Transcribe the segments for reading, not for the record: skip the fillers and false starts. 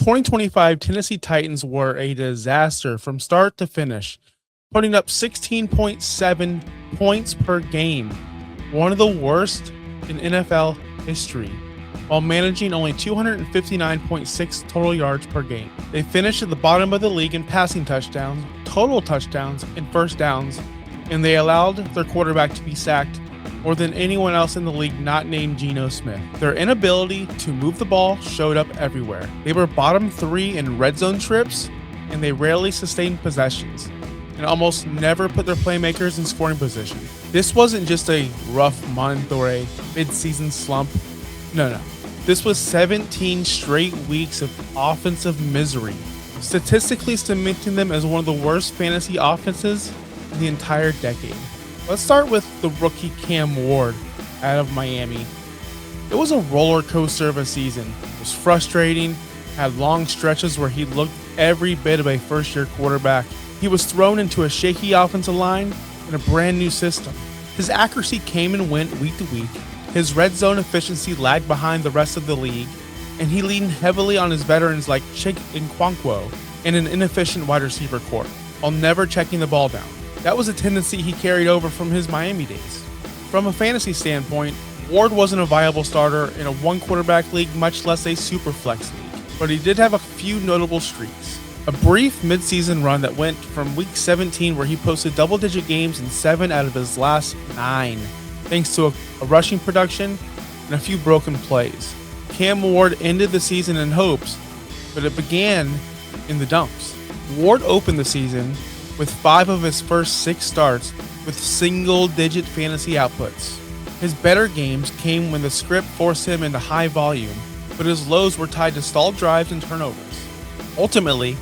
2025 Tennessee Titans were a disaster from start to finish, putting up 16.7 points per game, one of the worst in NFL history, while managing only 259.6 total yards per game. They finished at the bottom of the league in passing touchdowns, total touchdowns, and first downs, and they allowed their quarterback to be sacked more than anyone else in the league not named Geno Smith. Their inability to move the ball showed up everywhere. They were bottom 3 in red zone trips, and they rarely sustained possessions, and almost never put their playmakers in scoring position. This wasn't just a rough month or a mid-season slump. No. This was 17 straight weeks of offensive misery, statistically cementing them as one of the worst fantasy offenses in the entire decade. Let's start with the rookie Cam Ward out of Miami. It was a roller coaster of a season. It was frustrating, had long stretches where he looked every bit of a first-year quarterback. He was thrown into a shaky offensive line and a brand new system. His accuracy came and went week to week. His red zone efficiency lagged behind the rest of the league, and he leaned heavily on his veterans like Chig and Okonkwo and an inefficient wide receiver corps, while never checking the ball down. That was a tendency he carried over from his Miami days. From a fantasy standpoint, Ward wasn't a viable starter in a one-quarterback league, much less a super flex league, but he did have a few notable streaks. A brief midseason run that went from week 17 where he posted double-digit games in 7 out of his last 9, thanks to a rushing production and a few broken plays. Cam Ward ended the season in hopes, but it began in the dumps. Ward opened the season with 5 of his first 6 starts with single-digit fantasy outputs. His better games came when the script forced him into high volume, but his lows were tied to stalled drives and turnovers. Ultimately,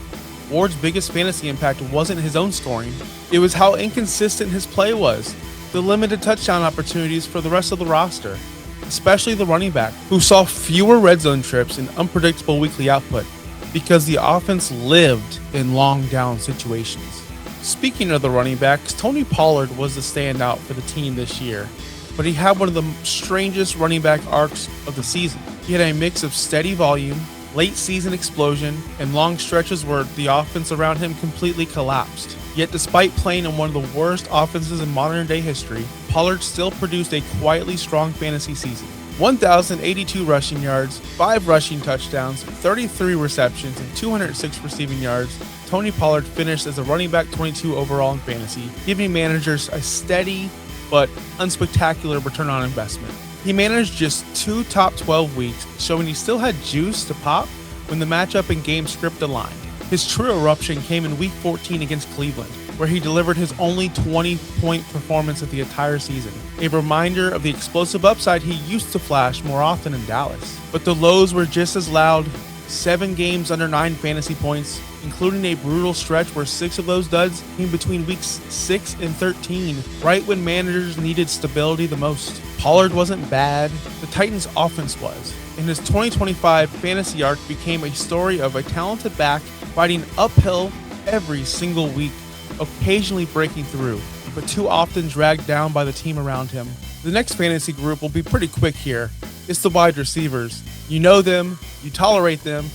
Ward's biggest fantasy impact wasn't his own scoring, it was how inconsistent his play was, the limited touchdown opportunities for the rest of the roster, especially the running back, who saw fewer red zone trips and unpredictable weekly output because the offense lived in long down situations. Speaking of the running backs, Tony Pollard was the standout for the team this year, but he had one of the strangest running back arcs of the season. He had a mix of steady volume, late season explosion, and long stretches where the offense around him completely collapsed. Yet despite playing in one of the worst offenses in modern day history, Pollard still produced a quietly strong fantasy season. 1,082 rushing yards, 5 rushing touchdowns, 33 receptions, and 206 receiving yards. Tony Pollard finished as a running back 22 overall in fantasy, giving managers a steady but unspectacular return on investment. He managed just 2 top 12 weeks, showing he still had juice to pop when the matchup and game script aligned. His true eruption came in week 14 against Cleveland, where he delivered his only 20-point performance of the entire season, a reminder of the explosive upside he used to flash more often in Dallas. But the lows were just as loud. 7 games under 9 fantasy points, including a brutal stretch where 6 of those duds came between weeks 6 and 13, right when managers needed stability the most. Pollard wasn't bad, the Titans' offense was, and his 2025 fantasy arc became a story of a talented back fighting uphill every single week, occasionally breaking through, but too often dragged down by the team around him. The next fantasy group will be pretty quick here. It's the wide receivers. You know them, you tolerate them.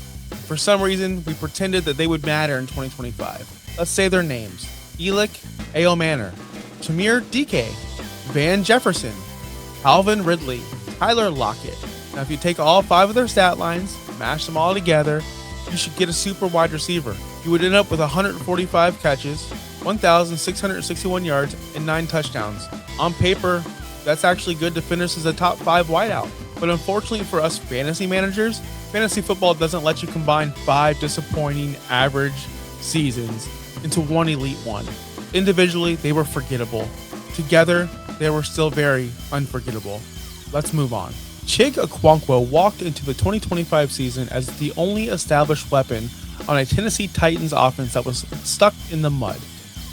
For some reason, we pretended that they would matter in 2025. Let's say their names. Elick A.O. Manor, Tamir DK, Van Jefferson, Alvin Ridley, Tyler Lockett. Now if you take all 5 of their stat lines, mash them all together, you should get a super wide receiver. You would end up with 145 catches, 1,661 yards, and 9 touchdowns. On paper, that's actually good to finish as a top 5 wideout. But unfortunately for us fantasy managers, fantasy football doesn't let you combine 5 disappointing average seasons into one elite one. Individually, they were forgettable. Together, they were still very unforgettable. Let's move on. Chig Okonkwo walked into the 2025 season as the only established weapon on a Tennessee Titans offense that was stuck in the mud.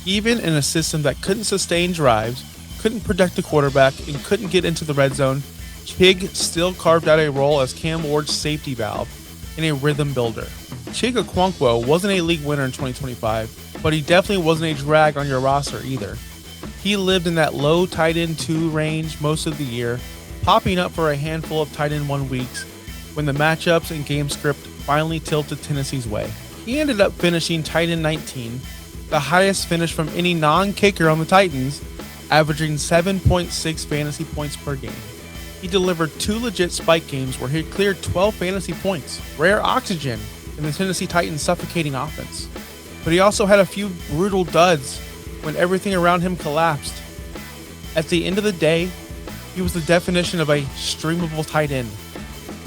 Even in a system that couldn't sustain drives, couldn't protect the quarterback, and couldn't get into the red zone, Chig still carved out a role as Cam Ward's safety valve and a rhythm builder. Chig Okonkwo wasn't a league winner in 2025, but he definitely wasn't a drag on your roster either. He lived in that low tight end 2 range most of the year, popping up for a handful of tight end 1 weeks when the matchups and game script finally tilted Tennessee's way. He ended up finishing tight end 19, the highest finish from any non-kicker on the Titans, averaging 7.6 fantasy points per game. He delivered 2 legit spike games where he cleared 12 fantasy points, rare oxygen in the Tennessee Titans' suffocating offense. But he also had a few brutal duds when everything around him collapsed. At the end of the day, he was the definition of a streamable tight end.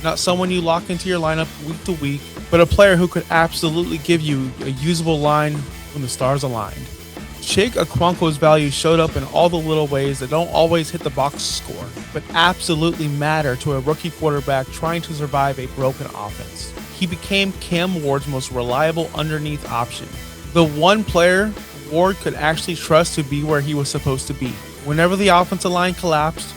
Not someone you lock into your lineup week to week, but a player who could absolutely give you a usable line when the stars aligned. Chig Okonkwo's value showed up in all the little ways that don't always hit the box score, but absolutely matter to a rookie quarterback trying to survive a broken offense. He became Cam Ward's most reliable underneath option. The one player Ward could actually trust to be where he was supposed to be. Whenever the offensive line collapsed,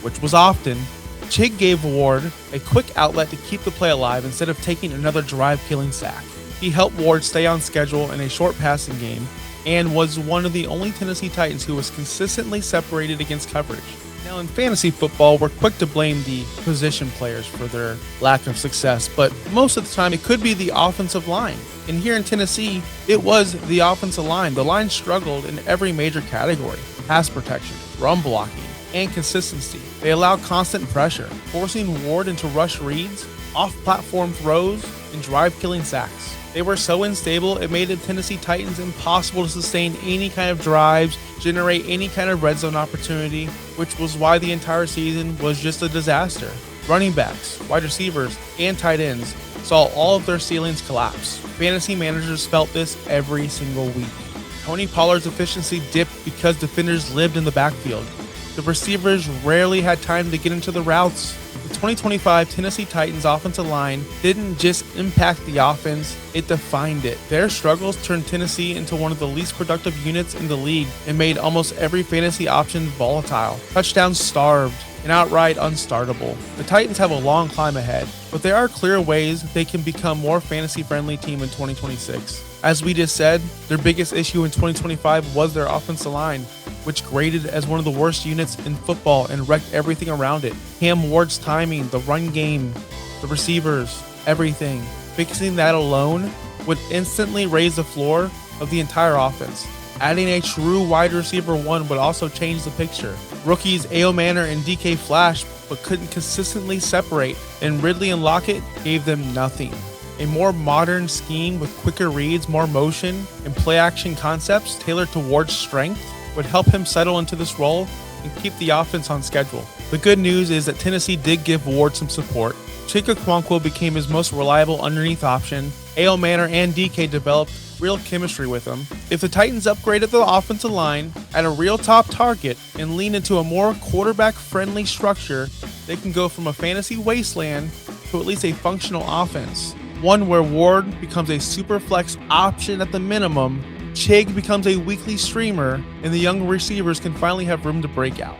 which was often, Chig gave Ward a quick outlet to keep the play alive instead of taking another drive-killing sack. He helped Ward stay on schedule in a short passing game and was one of the only Tennessee Titans who was consistently separated against coverage. Now in fantasy football, we're quick to blame the position players for their lack of success, but most of the time it could be the offensive line. And here in Tennessee, it was the offensive line. The line struggled in every major category: pass protection, run blocking, and consistency. They allowed constant pressure, forcing Ward into rush reads, off-platform throws, and drive-killing sacks. They were so unstable, it made the Tennessee Titans impossible to sustain any kind of drives, generate any kind of red zone opportunity, which was why the entire season was just a disaster. Running backs, wide receivers, and tight ends saw all of their ceilings collapse. Fantasy managers felt this every single week. Tony Pollard's efficiency dipped because defenders lived in the backfield. The receivers rarely had time to get into the routes. The 2025 Tennessee Titans offensive line didn't just impact the offense, it defined it. Their struggles turned Tennessee into one of the least productive units in the league and made almost every fantasy option volatile, touchdowns starved, and outright unstartable. The Titans have a long climb ahead, but there are clear ways they can become more fantasy-friendly team in 2026. As we just said, their biggest issue in 2025 was their offensive line, which graded as one of the worst units in football and wrecked everything around it. Cam Ward's timing, the run game, the receivers, everything. Fixing that alone would instantly raise the floor of the entire offense. Adding a true wide receiver one would also change the picture. Rookies A.O. Manor and DK flashed, but couldn't consistently separate, and Ridley and Lockett gave them nothing. A more modern scheme with quicker reads, more motion, and play-action concepts tailored to Ward's strength would help him settle into this role and keep the offense on schedule. The good news is that Tennessee did give Ward some support. Chig Okonkwo became his most reliable underneath option. A.O. Manor and DK developed real chemistry with him. If the Titans upgraded the offensive line at a real top target and lean into a more quarterback-friendly structure, they can go from a fantasy wasteland to at least a functional offense. One where Ward becomes a super flex option at the minimum, Chig becomes a weekly streamer, and the young receivers can finally have room to break out.